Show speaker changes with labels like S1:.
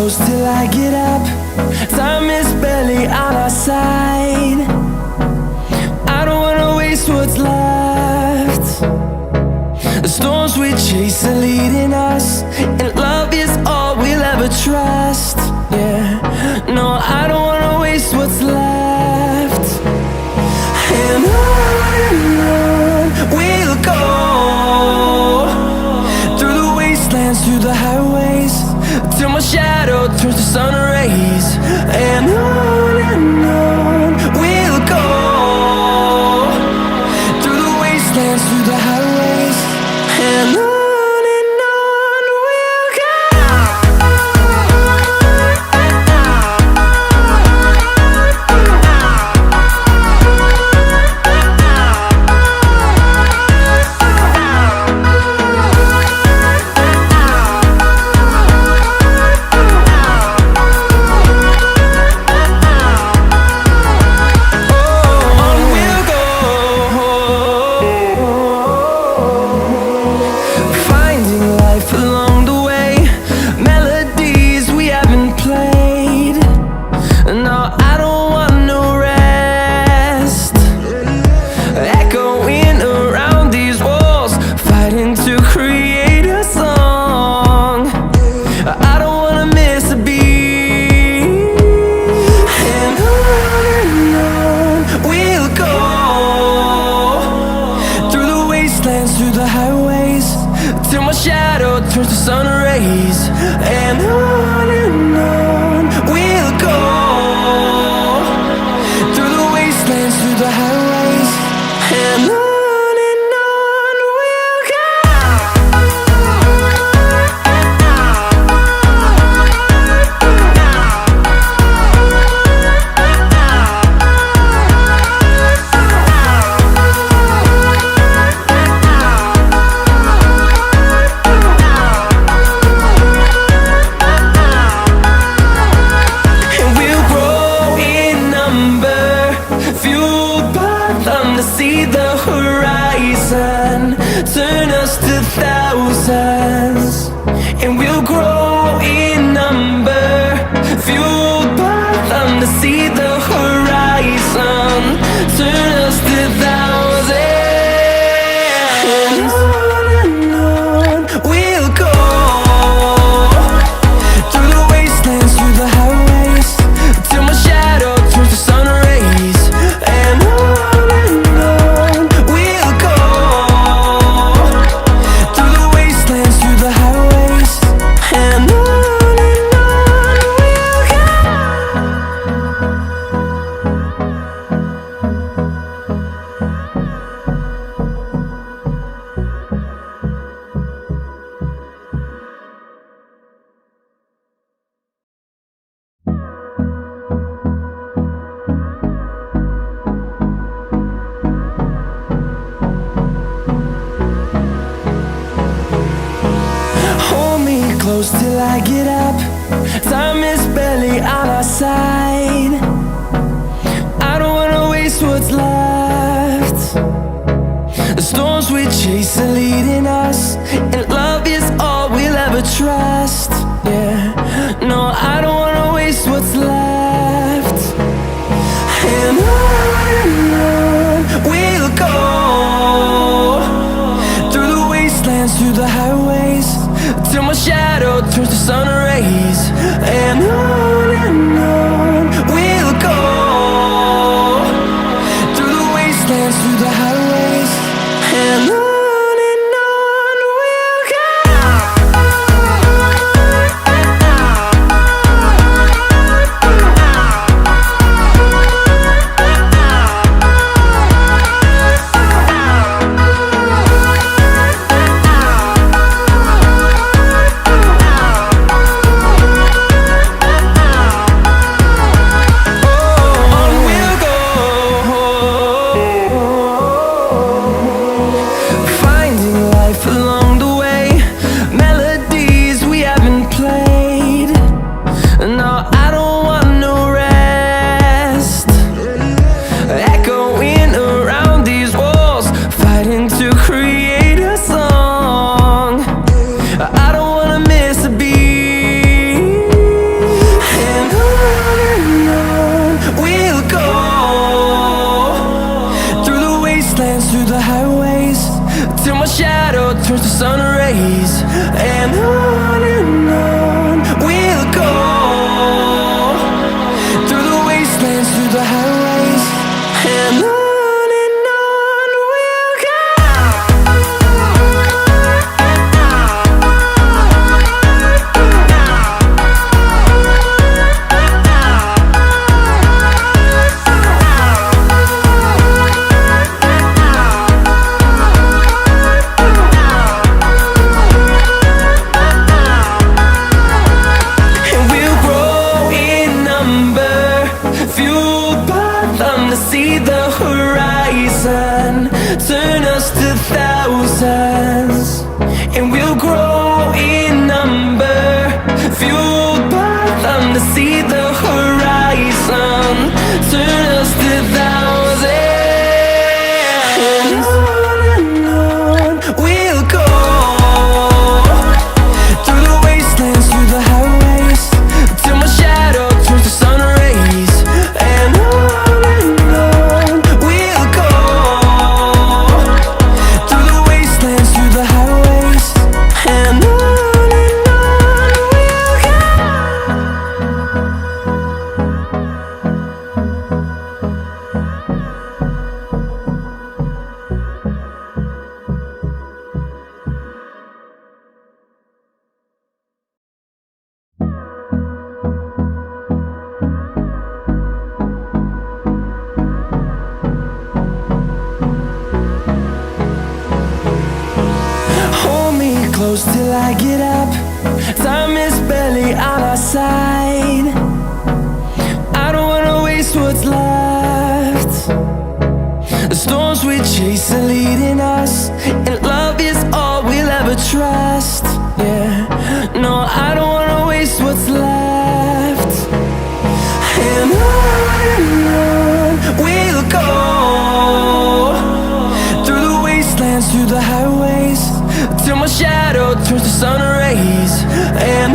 S1: close till I get up. Time is barely on our side. I don't wanna waste what's left. The storms we chase are leading us, and love is all we'll ever trust. Yeah, no, I don't wanna waste what's left. And on we'll go, through the wastelands, through the highways, till my shadow turns to sun rays. And on we'll go, through the wastelands, through the highways, and on. Through the highways, till my shadow turns to sun rays. And on we'll go, through the wastelands, through the highways, and on we'll go. See the horizon turn us to thousands, and we'll grow in number, fueled by them. To see the horizon turn us to thousands, and on we'll go, through the wastelands, through the highways, till my shadow turns to sun rays. And close till I get up. Time is barely on our side. I don't wanna waste what's left. The storms we chase are leading us, and love is all we'll ever trust. Yeah, no, I don't wanna waste what's left. And on we'll go, through the wastelands, through the highways, till my shadow turns to sun rays. And on we'll see the horizon, turn us to thousands, and we'll grow in number, fueled by them to see the horizon, turn us to thousands. And on we'll go, through the wastelands, through the highways, till my shadow turns to sun rays. And on we'll go, through the wastelands, through the highways. And on we'll go. Hold me close till I get up. Time is barely on our side. I don't wanna waste what's left. The storms we chase are leading us, and love is all we'll ever trust. Yeah, no, I don't wanna waste what's left. And on we'll go, through the wastelands, through the highways, till my shadow turns to sun rays. And